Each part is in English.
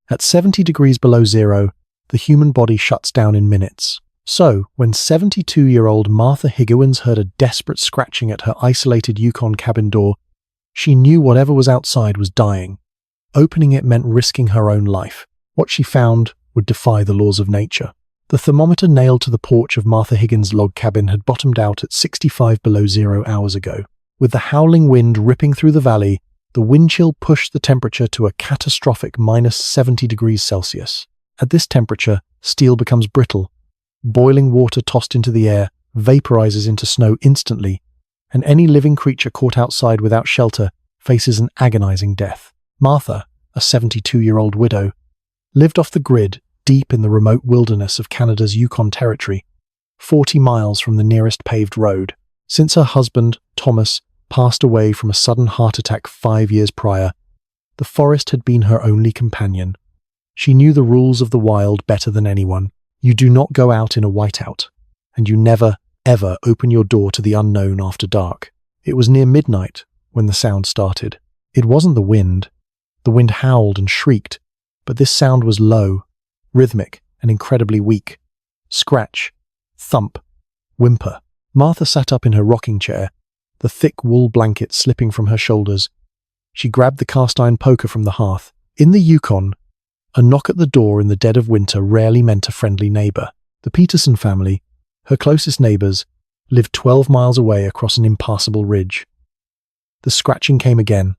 At 70 degrees below zero, the human body shuts down in minutes. So, when 72-year-old Martha Higgins heard a desperate scratching at her isolated Yukon cabin door, she knew whatever was outside was dying. Opening it meant risking her own life. What she found would defy the laws of nature. The thermometer nailed to the porch of Martha Higgins' log cabin had bottomed out at 65 below zero hours ago. With the howling wind ripping through the valley, the wind chill pushed the temperature to a catastrophic minus 70 degrees Celsius. At this temperature, steel becomes brittle. Boiling water tossed into the air vaporizes into snow instantly, and any living creature caught outside without shelter faces an agonizing death. Martha, a 72-year-old widow, lived off the grid deep in the remote wilderness of Canada's Yukon Territory, 40 miles from the nearest paved road. Since her husband, Thomas, passed away from a sudden heart attack 5 years prior, the forest had been her only companion. She knew the rules of the wild better than anyone. You do not go out in a whiteout, and you never, ever open your door to the unknown after dark. It was near midnight when the sound started. It wasn't the wind. The wind howled and shrieked, but this sound was low, rhythmic, and incredibly weak. Scratch, thump, whimper. Martha sat up in her rocking chair, the thick wool blanket slipping from her shoulders. She grabbed the cast-iron poker from the hearth. In the Yukon, a knock at the door in the dead of winter rarely meant a friendly neighbor. The Peterson family, her closest neighbors, lived 12 miles away across an impassable ridge. The scratching came again,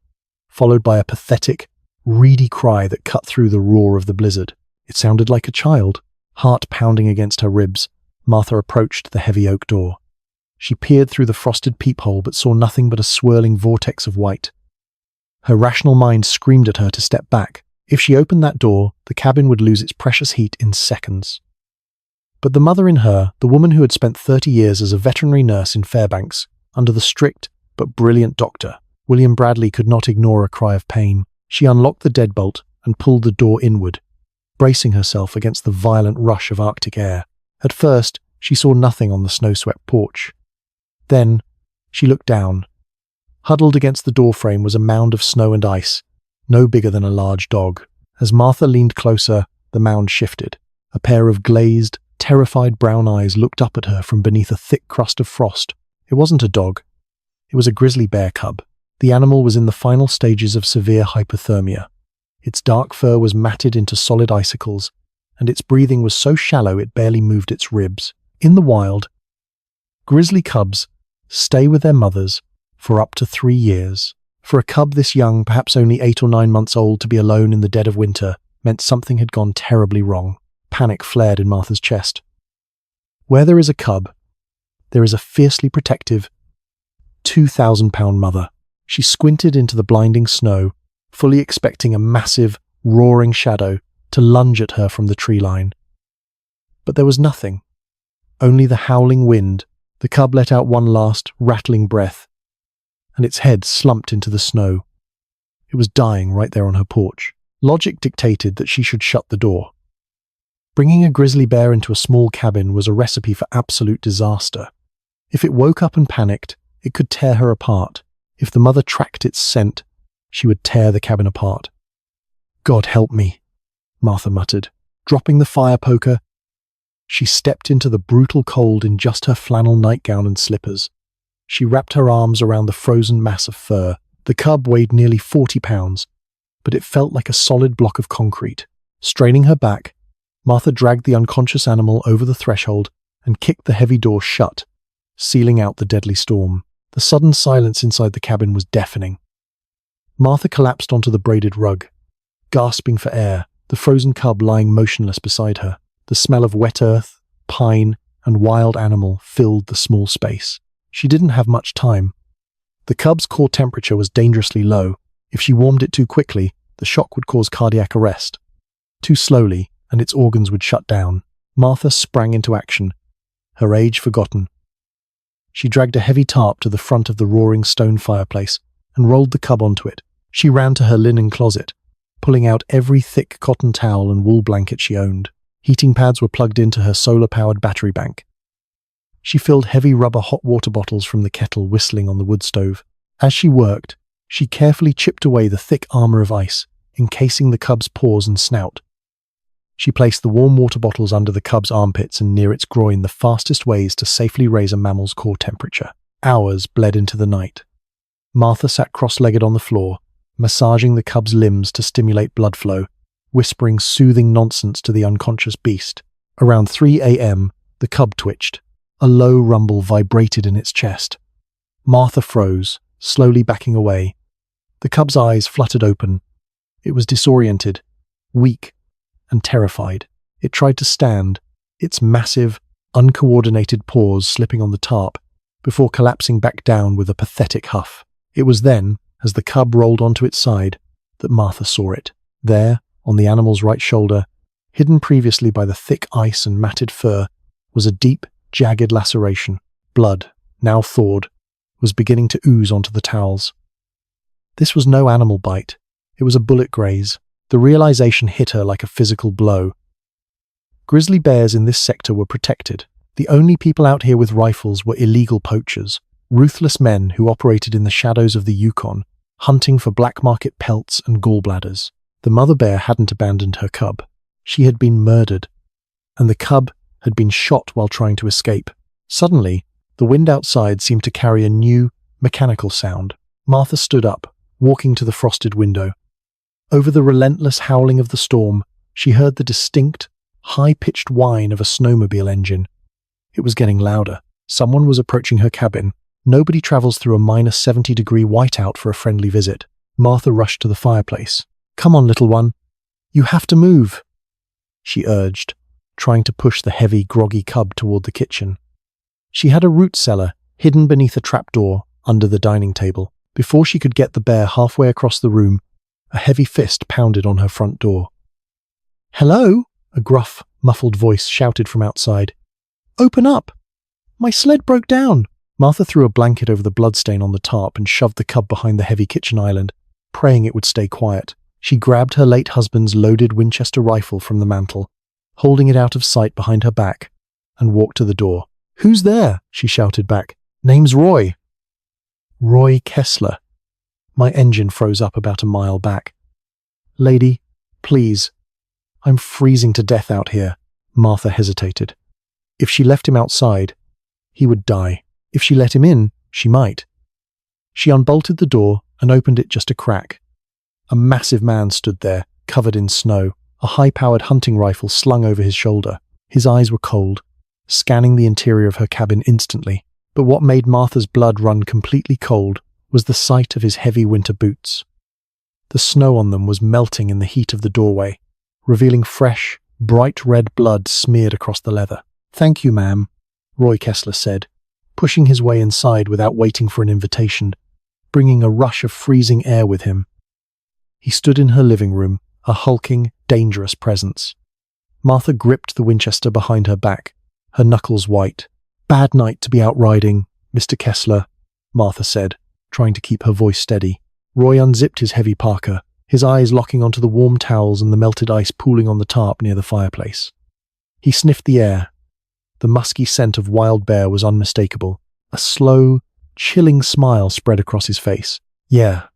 followed by a pathetic, reedy cry that cut through the roar of the blizzard. It sounded like a child, heart pounding against her ribs. Martha approached the heavy oak door. She peered through the frosted peephole but saw nothing but a swirling vortex of white. Her rational mind screamed at her to step back. If she opened that door, the cabin would lose its precious heat in seconds. But the mother in her, the woman who had spent 30 years as a veterinary nurse in Fairbanks, under the strict but brilliant doctor, William Bradley, could not ignore a cry of pain. She unlocked the deadbolt and pulled the door inward, bracing herself against the violent rush of Arctic air. At first, she saw nothing on the snow-swept porch. Then, she looked down. Huddled against the doorframe was a mound of snow and ice, no bigger than a large dog. As Martha leaned closer, the mound shifted. A pair of glazed, terrified brown eyes looked up at her from beneath a thick crust of frost. It wasn't a dog. It was a grizzly bear cub. The animal was in the final stages of severe hypothermia. Its dark fur was matted into solid icicles, and its breathing was so shallow it barely moved its ribs. In the wild, grizzly cubs stay with their mothers for up to 3 years. For a cub this young, perhaps only 8 or 9 months old, to be alone in the dead of winter meant something had gone terribly wrong. Panic flared in Martha's chest. Where there is a cub, there is a fiercely protective, 2,000-pound mother. She squinted into the blinding snow, fully expecting a massive, roaring shadow to lunge at her from the tree line. But there was nothing. Only the howling wind. The cub let out one last, rattling breath, and its head slumped into the snow. It was dying right there on her porch. Logic dictated that she should shut the door. Bringing a grizzly bear into a small cabin was a recipe for absolute disaster. If it woke up and panicked, it could tear her apart. If the mother tracked its scent, she would tear the cabin apart. "God help me," Martha muttered. Dropping the fire poker, she stepped into the brutal cold in just her flannel nightgown and slippers. She wrapped her arms around the frozen mass of fur. The cub weighed nearly 40 pounds, but it felt like a solid block of concrete. Straining her back, Martha dragged the unconscious animal over the threshold and kicked the heavy door shut, sealing out the deadly storm. The sudden silence inside the cabin was deafening. Martha collapsed onto the braided rug, gasping for air, the frozen cub lying motionless beside her. The smell of wet earth, pine, and wild animal filled the small space. She didn't have much time. The cub's core temperature was dangerously low. If she warmed it too quickly, the shock would cause cardiac arrest. Too slowly, and its organs would shut down. Martha sprang into action, her age forgotten. She dragged a heavy tarp to the front of the roaring stone fireplace and rolled the cub onto it. She ran to her linen closet, pulling out every thick cotton towel and wool blanket she owned. Heating pads were plugged into her solar-powered battery bank. She filled heavy rubber hot water bottles from the kettle whistling on the wood stove. As she worked, she carefully chipped away the thick armor of ice, encasing the cub's paws and snout. She placed the warm water bottles under the cub's armpits and near its groin, the fastest ways to safely raise a mammal's core temperature. Hours bled into the night. Martha sat cross-legged on the floor, massaging the cub's limbs to stimulate blood flow, whispering soothing nonsense to the unconscious beast. Around 3 a.m., the cub twitched. A low rumble vibrated in its chest. Martha froze, slowly backing away. The cub's eyes fluttered open. It was disoriented, weak, and terrified. It tried to stand, its massive, uncoordinated paws slipping on the tarp, before collapsing back down with a pathetic huff. It was then, as the cub rolled onto its side, that Martha saw it. There, on the animal's right shoulder, hidden previously by the thick ice and matted fur, was a deep, jagged laceration. Blood, now thawed, was beginning to ooze onto the towels. This was no animal bite. It was a bullet graze. The realization hit her like a physical blow. Grizzly bears in this sector were protected. The only people out here with rifles were illegal poachers, ruthless men who operated in the shadows of the Yukon, hunting for black market pelts and gallbladders. The mother bear hadn't abandoned her cub. She had been murdered, and the cub had been shot while trying to escape. Suddenly, the wind outside seemed to carry a new, mechanical sound. Martha stood up, walking to the frosted window. Over the relentless howling of the storm, she heard the distinct, high-pitched whine of a snowmobile engine. It was getting louder. Someone was approaching her cabin. Nobody travels through a -70-degree whiteout for a friendly visit. Martha rushed to the fireplace. "Come on, little one. You have to move," she urged, trying to push the heavy, groggy cub toward the kitchen. She had a root cellar hidden beneath a trapdoor under the dining table. Before she could get the bear halfway across the room, a heavy fist pounded on her front door. "Hello?" a gruff, muffled voice shouted from outside. "Open up! My sled broke down!" Martha threw a blanket over the bloodstain on the tarp and shoved the cub behind the heavy kitchen island, praying it would stay quiet. She grabbed her late husband's loaded Winchester rifle from the mantel, holding it out of sight behind her back, and walked to the door. "Who's there?" she shouted back. "Name's Roy." Roy Kessler. My engine froze up about a mile back. "Lady, please. I'm freezing to death out here." Martha hesitated. If she left him outside, he would die. If she let him in, she might. She unbolted the door and opened it just a crack. A massive man stood there, covered in snow, a high-powered hunting rifle slung over his shoulder. His eyes were cold, scanning the interior of her cabin instantly. But what made Martha's blood run completely cold was the sight of his heavy winter boots. The snow on them was melting in the heat of the doorway, revealing fresh, bright red blood smeared across the leather. "Thank you, ma'am," Roy Kessler said, pushing his way inside without waiting for an invitation, bringing a rush of freezing air with him. He stood in her living room, a hulking, dangerous presence. Martha gripped the Winchester behind her back, her knuckles white. "Bad night to be out riding, Mr. Kessler," Martha said, trying to keep her voice steady. Roy unzipped his heavy parka, his eyes locking onto the warm towels and the melted ice pooling on the tarp near the fireplace. He sniffed the air. The musky scent of wild bear was unmistakable. A slow, chilling smile spread across his face. "Yeah,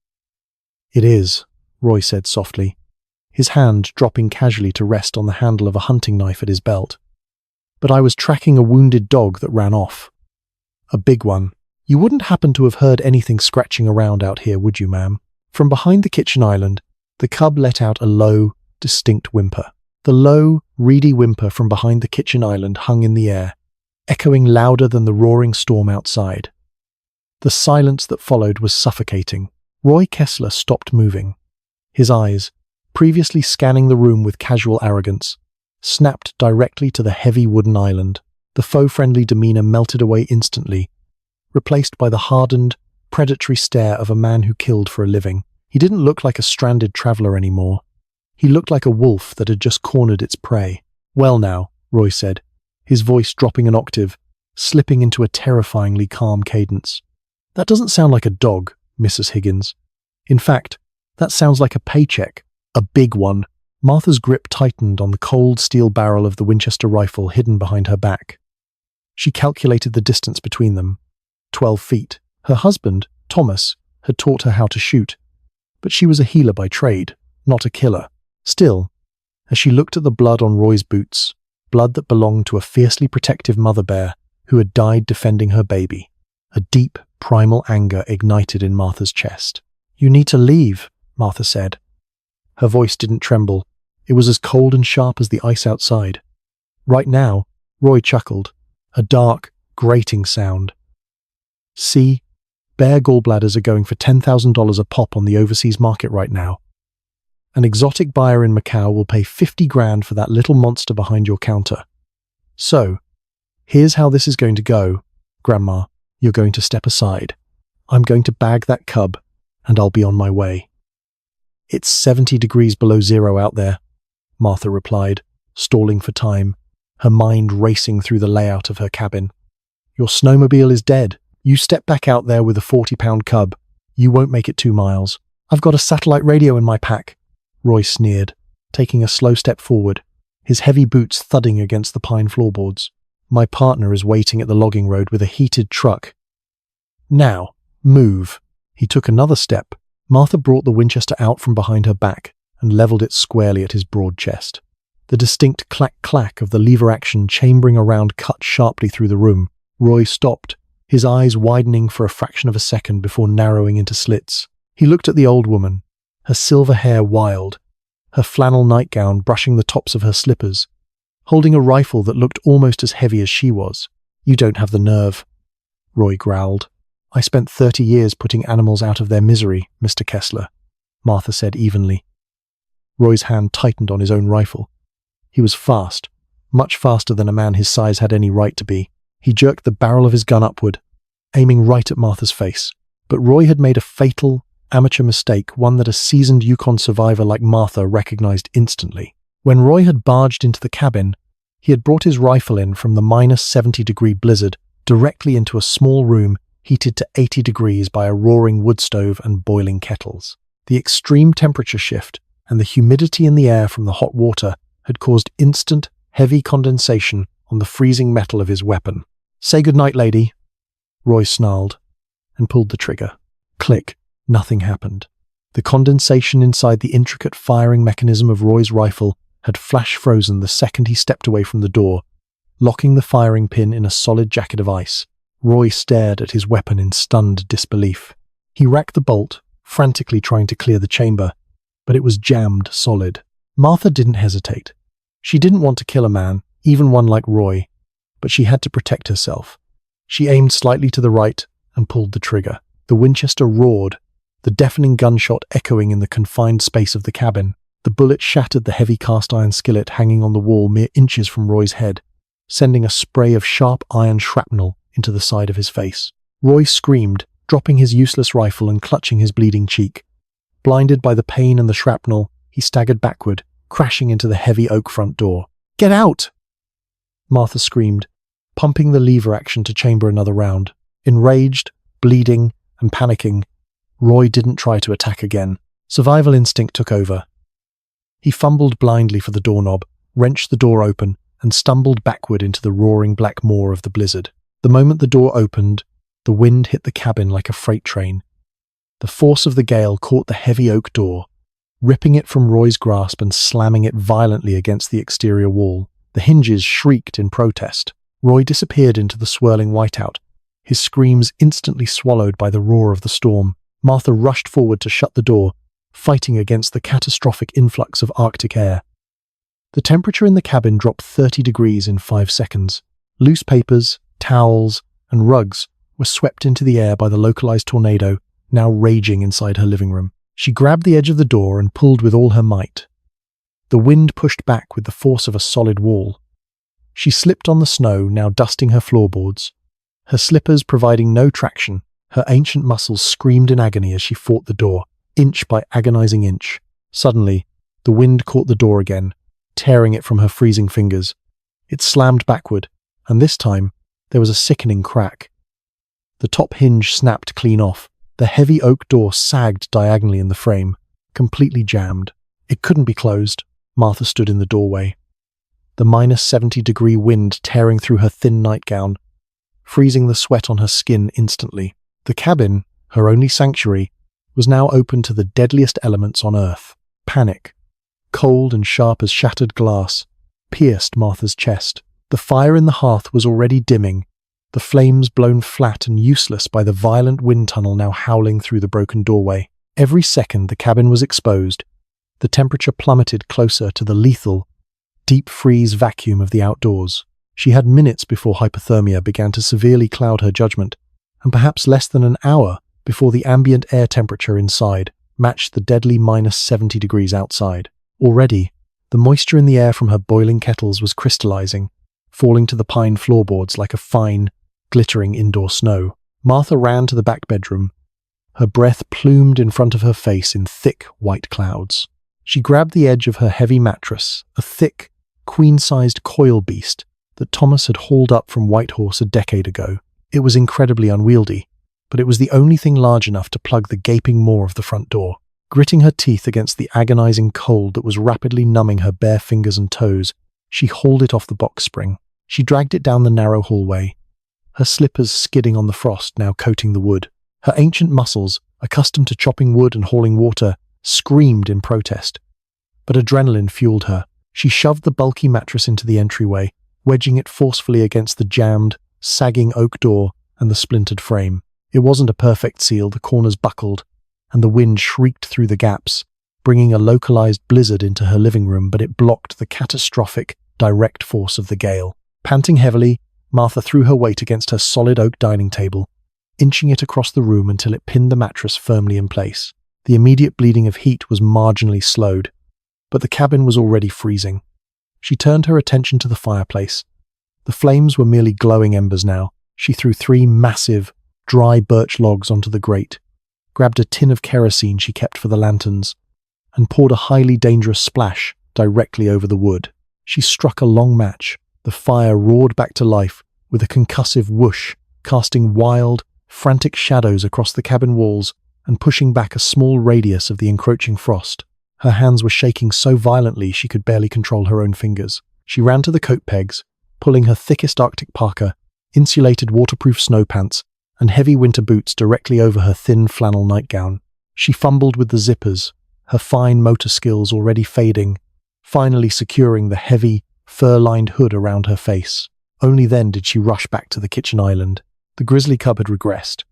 it is," Roy said softly, his hand dropping casually to rest on the handle of a hunting knife at his belt. "But I was tracking a wounded dog that ran off. A big one. You wouldn't happen to have heard anything scratching around out here, would you, ma'am?" From behind the kitchen island, the cub let out a low, distinct whimper. The low, reedy whimper from behind the kitchen island hung in the air, echoing louder than the roaring storm outside. The silence that followed was suffocating. Roy Kessler stopped moving. His eyes, previously scanning the room with casual arrogance, snapped directly to the heavy wooden island. The foe-friendly demeanor melted away instantly, replaced by the hardened, predatory stare of a man who killed for a living. He didn't look like a stranded traveler anymore. He looked like a wolf that had just cornered its prey. "Well now," Roy said, his voice dropping an octave, slipping into a terrifyingly calm cadence. "That doesn't sound like a dog, Mrs. Higgins. In fact, that sounds like a paycheck. A big one." Martha's grip tightened on the cold steel barrel of the Winchester rifle hidden behind her back. She calculated the distance between them. 12 feet. Her husband, Thomas, had taught her how to shoot, but she was a healer by trade, not a killer. Still, as she looked at the blood on Roy's boots, blood that belonged to a fiercely protective mother bear who had died defending her baby, a deep, primal anger ignited in Martha's chest. "You need to leave," Martha said. Her voice didn't tremble. It was as cold and sharp as the ice outside. "Right now," Roy chuckled, a dark, grating sound. "See, bear gallbladders are going for $10,000 a pop on the overseas market right now. An exotic buyer in Macau will pay 50 grand for that little monster behind your counter. So, here's how this is going to go, Grandma. You're going to step aside. I'm going to bag that cub, and I'll be on my way." "It's 70 degrees below zero out there," Martha replied, stalling for time, her mind racing through the layout of her cabin. "Your snowmobile is dead. You step back out there with a 40-pound cub. You won't make it 2 miles. I've got a satellite radio in my pack," Roy sneered, taking a slow step forward, his heavy boots thudding against the pine floorboards. "My partner is waiting at the logging road with a heated truck. Now, move." He took another step. Martha brought the Winchester out from behind her back and leveled it squarely at his broad chest. The distinct clack-clack of the lever action chambering around cut sharply through the room. Roy stopped, his eyes widening for a fraction of a second before narrowing into slits. He looked at the old woman, her silver hair wild, her flannel nightgown brushing the tops of her slippers, holding a rifle that looked almost as heavy as she was. "You don't have the nerve," Roy growled. "I spent 30 years putting animals out of their misery, Mr. Kessler," Martha said evenly. Roy's hand tightened on his own rifle. He was fast, much faster than a man his size had any right to be. He jerked the barrel of his gun upward, aiming right at Martha's face. But Roy had made a fatal, amateur mistake, one that a seasoned Yukon survivor like Martha recognized instantly. When Roy had barged into the cabin, he had brought his rifle in from the -70-degree blizzard directly into a small room heated to 80 degrees by a roaring wood stove and boiling kettles. The extreme temperature shift and the humidity in the air from the hot water had caused instant, heavy condensation on the freezing metal of his weapon. "Say goodnight, lady," Roy snarled, and pulled the trigger. Click. Nothing happened. The condensation inside the intricate firing mechanism of Roy's rifle had flash frozen the second he stepped away from the door, locking the firing pin in a solid jacket of ice. Roy stared at his weapon in stunned disbelief. He racked the bolt, frantically trying to clear the chamber, but it was jammed solid. Martha didn't hesitate. She didn't want to kill a man, even one like Roy, but she had to protect herself. She aimed slightly to the right and pulled the trigger. The Winchester roared, the deafening gunshot echoing in the confined space of the cabin. The bullet shattered the heavy cast-iron skillet hanging on the wall mere inches from Roy's head, sending a spray of sharp iron shrapnel into the side of his face. Roy screamed, dropping his useless rifle and clutching his bleeding cheek. Blinded by the pain and the shrapnel, he staggered backward, crashing into the heavy oak front door. "Get out!" Martha screamed, pumping the lever action to chamber another round. Enraged, bleeding, and panicking, Roy didn't try to attack again. Survival instinct took over. He fumbled blindly for the doorknob, wrenched the door open, and stumbled backward into the roaring black maw of the blizzard. The moment the door opened, the wind hit the cabin like a freight train. The force of the gale caught the heavy oak door, ripping it from Roy's grasp and slamming it violently against the exterior wall. The hinges shrieked in protest. Roy disappeared into the swirling whiteout, his screams instantly swallowed by the roar of the storm. Martha rushed forward to shut the door, fighting against the catastrophic influx of Arctic air. The temperature in the cabin dropped 30 degrees in 5 seconds. Loose papers, towels, and rugs were swept into the air by the localized tornado, now raging inside her living room. She grabbed the edge of the door and pulled with all her might. The wind pushed back with the force of a solid wall. She slipped on the snow, now dusting her floorboards. Her slippers providing no traction, her ancient muscles screamed in agony as she fought the door, inch by agonizing inch. Suddenly, the wind caught the door again, tearing it from her freezing fingers. It slammed backward, and this time, there was a sickening crack. The top hinge snapped clean off. The heavy oak door sagged diagonally in the frame, completely jammed. It couldn't be closed. Martha stood in the doorway, the -70-degree wind tearing through her thin nightgown, freezing the sweat on her skin instantly. The cabin, her only sanctuary, was now open to the deadliest elements on Earth. Panic, cold and sharp as shattered glass, pierced Martha's chest. The fire in the hearth was already dimming, the flames blown flat and useless by the violent wind tunnel now howling through the broken doorway. Every second the cabin was exposed, the temperature plummeted closer to the lethal, deep freeze vacuum of the outdoors. She had minutes before hypothermia began to severely cloud her judgment, and perhaps less than an hour before the ambient air temperature inside matched the deadly -70 degrees outside. Already, the moisture in the air from her boiling kettles was crystallizing, falling to the pine floorboards like a fine, glittering indoor snow. Martha ran to the back bedroom, her breath plumed in front of her face in thick white clouds. She grabbed the edge of her heavy mattress, a thick, queen-sized coil beast that Thomas had hauled up from Whitehorse a decade ago. It was incredibly unwieldy, but it was the only thing large enough to plug the gaping maw of the front door. Gritting her teeth against the agonizing cold that was rapidly numbing her bare fingers and toes, she hauled it off the box spring. She dragged it down the narrow hallway, her slippers skidding on the frost now coating the wood. Her ancient muscles, accustomed to chopping wood and hauling water, screamed in protest. But adrenaline fueled her. She shoved the bulky mattress into the entryway, wedging it forcefully against the jammed, sagging oak door and the splintered frame. It wasn't a perfect seal, the corners buckled, and the wind shrieked through the gaps, bringing a localized blizzard into her living room, but it blocked the catastrophic, direct force of the gale. Panting heavily, Martha threw her weight against her solid oak dining table, inching it across the room until it pinned the mattress firmly in place. The immediate bleeding of heat was marginally slowed, but the cabin was already freezing. She turned her attention to the fireplace. The flames were merely glowing embers now. She threw 3 massive, dry birch logs onto the grate, grabbed a tin of kerosene she kept for the lanterns, and poured a highly dangerous splash directly over the wood. She struck a long match. The fire roared back to life with a concussive whoosh, casting wild, frantic shadows across the cabin walls and pushing back a small radius of the encroaching frost. Her hands were shaking so violently she could barely control her own fingers. She ran to the coat pegs, pulling her thickest Arctic parka, insulated waterproof snow pants, and heavy winter boots directly over her thin flannel nightgown. She fumbled with the zippers, her fine motor skills already fading, finally securing the heavy, fur-lined hood around her face. Only then did she rush back to the kitchen island. The grizzly cub had regressed.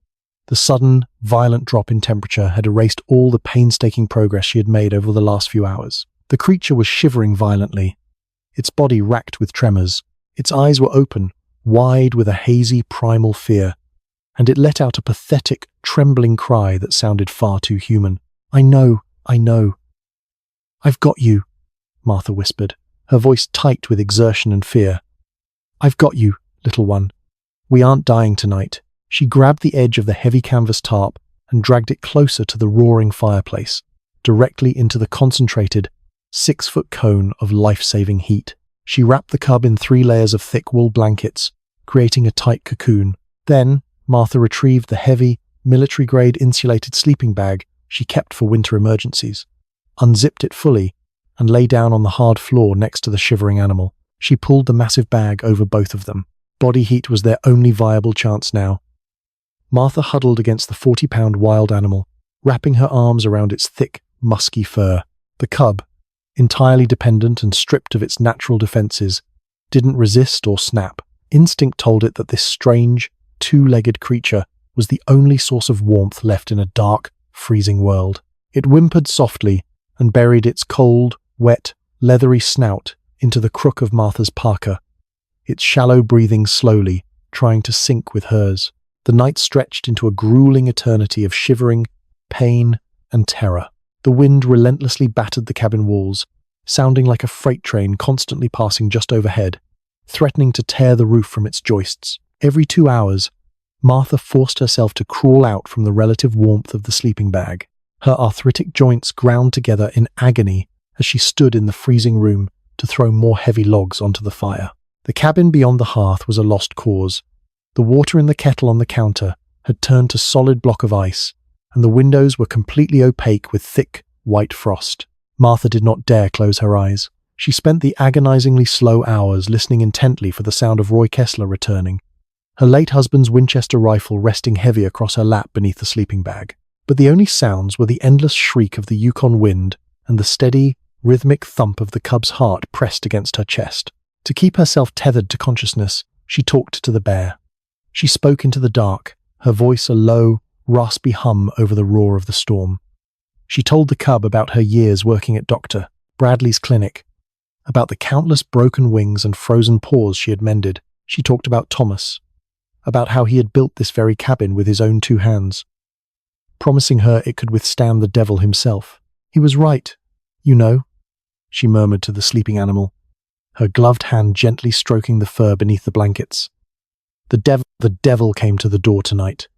The sudden, violent drop in temperature had erased all the painstaking progress she had made over the last few hours. The creature was shivering violently, its body racked with tremors. Its eyes were open, wide with a hazy, primal fear, and it let out a pathetic, trembling cry that sounded far too human. I know. I've got you," Martha whispered, her voice tight with exertion and fear. "I've got you, little one. We aren't dying tonight." She grabbed the edge of the heavy canvas tarp and dragged it closer to the roaring fireplace, directly into the concentrated, 6-foot cone of life-saving heat. She wrapped the cub in 3 layers of thick wool blankets, creating a tight cocoon. Then, Martha retrieved the heavy, military-grade insulated sleeping bag she kept for winter emergencies, unzipped it fully, and lay down on the hard floor next to the shivering animal. She pulled the massive bag over both of them. Body heat was their only viable chance now. Martha huddled against the 40-pound wild animal, wrapping her arms around its thick, musky fur. The cub, entirely dependent and stripped of its natural defenses, didn't resist or snap. Instinct told it that this strange, 2-legged creature was the only source of warmth left in a dark, freezing world. It whimpered softly and buried its cold, wet, leathery snout into the crook of Martha's parka, its shallow breathing slowly, trying to sync with hers. The night stretched into a grueling eternity of shivering, pain, and terror. The wind relentlessly battered the cabin walls, sounding like a freight train constantly passing just overhead, threatening to tear the roof from its joists. Every 2 hours, Martha forced herself to crawl out from the relative warmth of the sleeping bag. Her arthritic joints ground together in agony as she stood in the freezing room to throw more heavy logs onto the fire. The cabin beyond the hearth was a lost cause. The water in the kettle on the counter had turned to solid block of ice, and the windows were completely opaque with thick, white frost. Martha did not dare close her eyes. She spent the agonizingly slow hours listening intently for the sound of Roy Kessler returning, her late husband's Winchester rifle resting heavy across her lap beneath the sleeping bag. But the only sounds were the endless shriek of the Yukon wind and the steady, rhythmic thump of the cub's heart pressed against her chest. To keep herself tethered to consciousness, she talked to the bear. She spoke into the dark, her voice a low, raspy hum over the roar of the storm. She told the cub about her years working at Dr. Bradley's clinic, about the countless broken wings and frozen paws she had mended. She talked about Thomas, about how he had built this very cabin with his own 2 hands, promising her it could withstand the devil himself. He was right, you know, she murmured to the sleeping animal, her gloved hand gently stroking the fur beneath the blankets. The devil came to the door tonight.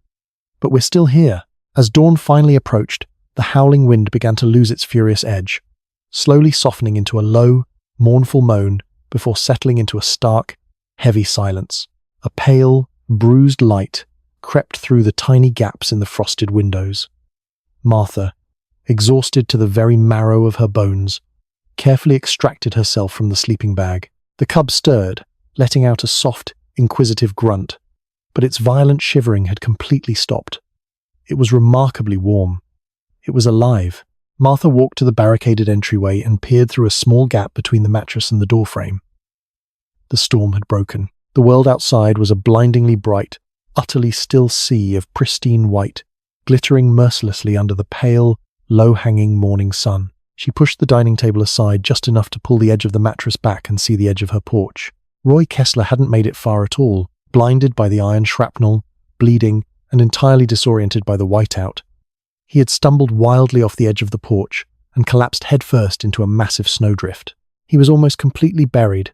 But we're still here. As dawn finally approached, the howling wind began to lose its furious edge, slowly softening into a low, mournful moan before settling into a stark, heavy silence. A pale, bruised light crept through the tiny gaps in the frosted windows. Martha, exhausted to the very marrow of her bones, carefully extracted herself from the sleeping bag. The cub stirred, letting out a soft, inquisitive grunt, but its violent shivering had completely stopped. It was remarkably warm. It was alive. Martha walked to the barricaded entryway and peered through a small gap between the mattress and the doorframe. The storm had broken. The world outside was a blindingly bright, utterly still sea of pristine white, glittering mercilessly under the pale, low-hanging morning sun. She pushed the dining table aside just enough to pull the edge of the mattress back and see the edge of her porch. Roy Kessler hadn't made it far at all, blinded by the iron shrapnel, bleeding, and entirely disoriented by the whiteout. He had stumbled wildly off the edge of the porch and collapsed headfirst into a massive snowdrift. He was almost completely buried,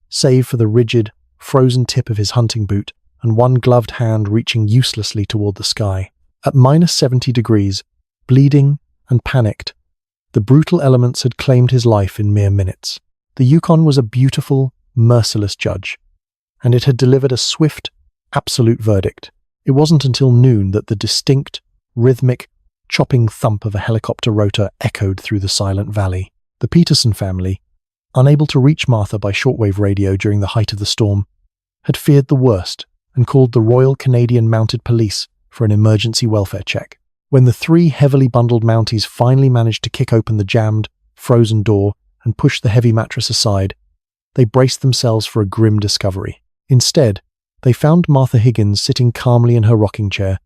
save for the rigid, frozen tip of his hunting boot and one gloved hand reaching uselessly toward the sky. At -70 degrees, bleeding and panicked, the brutal elements had claimed his life in mere minutes. The Yukon was a beautiful, merciless judge, and it had delivered a swift, absolute verdict. It wasn't until noon that the distinct, rhythmic, chopping thump of a helicopter rotor echoed through the silent valley. The Peterson family, unable to reach Martha by shortwave radio during the height of the storm, had feared the worst and called the Royal Canadian Mounted Police for an emergency welfare check. When the 3 heavily bundled Mounties finally managed to kick open the jammed, frozen door and push the heavy mattress aside, they braced themselves for a grim discovery. Instead, they found Martha Higgins sitting calmly in her rocking chair,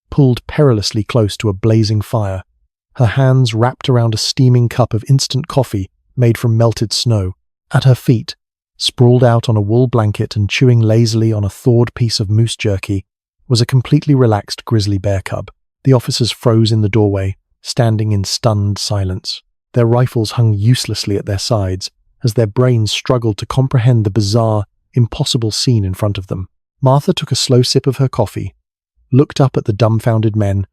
pulled perilously close to a blazing fire, her hands wrapped around a steaming cup of instant coffee made from melted snow. At her feet, sprawled out on a wool blanket and chewing lazily on a thawed piece of moose jerky, was a completely relaxed grizzly bear cub. The officers froze in the doorway, standing in stunned silence. Their rifles hung uselessly at their sides, as their brains struggled to comprehend the bizarre, impossible scene in front of them. Martha took a slow sip of her coffee, looked up at the dumbfounded men,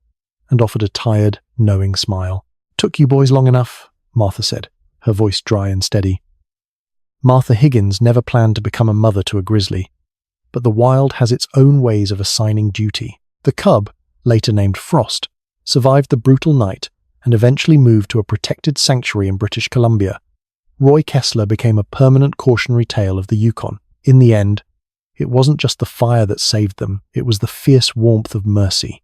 and offered a tired, knowing smile. "Took you boys long enough," Martha said, her voice dry and steady. Martha Higgins never planned to become a mother to a grizzly, but the wild has its own ways of assigning duty. The cub, later named Frost, survived the brutal night and eventually moved to a protected sanctuary in British Columbia. Roy Kessler became a permanent cautionary tale of the Yukon. In the end, it wasn't just the fire that saved them, it was the fierce warmth of mercy.